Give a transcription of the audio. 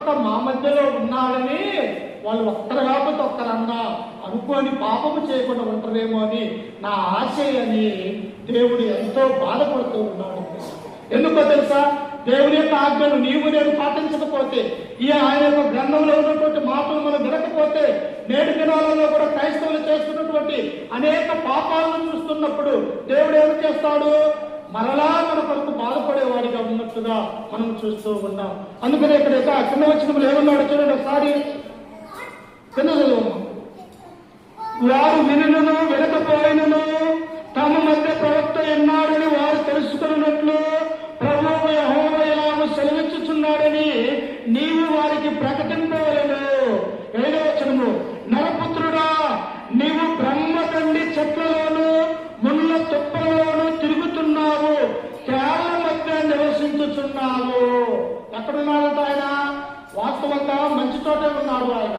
మా మధ్యలో ఉన్నాడని వాళ్ళు ఒక్కరు కాకపోతే ఒక్కరన్నా అనుకోని పాపము చేయకుండా ఉంటారేమో అని నా ఆశ అని దేవుడు ఎంతో బాధపడుతూ ఉన్నాడు. ఎందుకో తెలుసా? దేవుని యొక్క ఆజ్ఞను నీవు నేను పాటించకపోతే, ఈ ఆయన యొక్క గ్రంథంలో ఉన్నటువంటి మాటలు మనం వినకపోతే, నేటి దినాలలో కూడా క్రైస్తవులు చేస్తున్నటువంటి అనేక పాపాలను చూస్తున్నప్పుడు దేవుడు ఏమి చేస్తాడు? మరలా మన కొరకు బాధపడేవాడిగా ఉన్నట్టుగా మనం చూస్తూ ఉన్నాం. అందుకనే ఇక్కడ కింద వచ్చినప్పుడు ఏమన్నాడు చూడండి ఒకసారి. కింద వారు వినులను వినకపోయినను తమ మధ్య ప్రవక్త ఎన్నాడని వారు తెలుసుకున్నట్లు ప్రభువు యెహోవా ఇలాగ సెలవిచ్చుచున్నాడని నీవు వారికి ప్రకటింపవలెను. 7వ వచనము, నరపుత్రుడా, నీవు బ్రహ్మకండి చెట్లలోను ముళ్ళ తుప్పలలోను తిరుగుతున్నావు, కేవల మధ్య నివసించుచున్నావు. ఎక్కడున్నాడంట ఆయన? వాస్తవంగా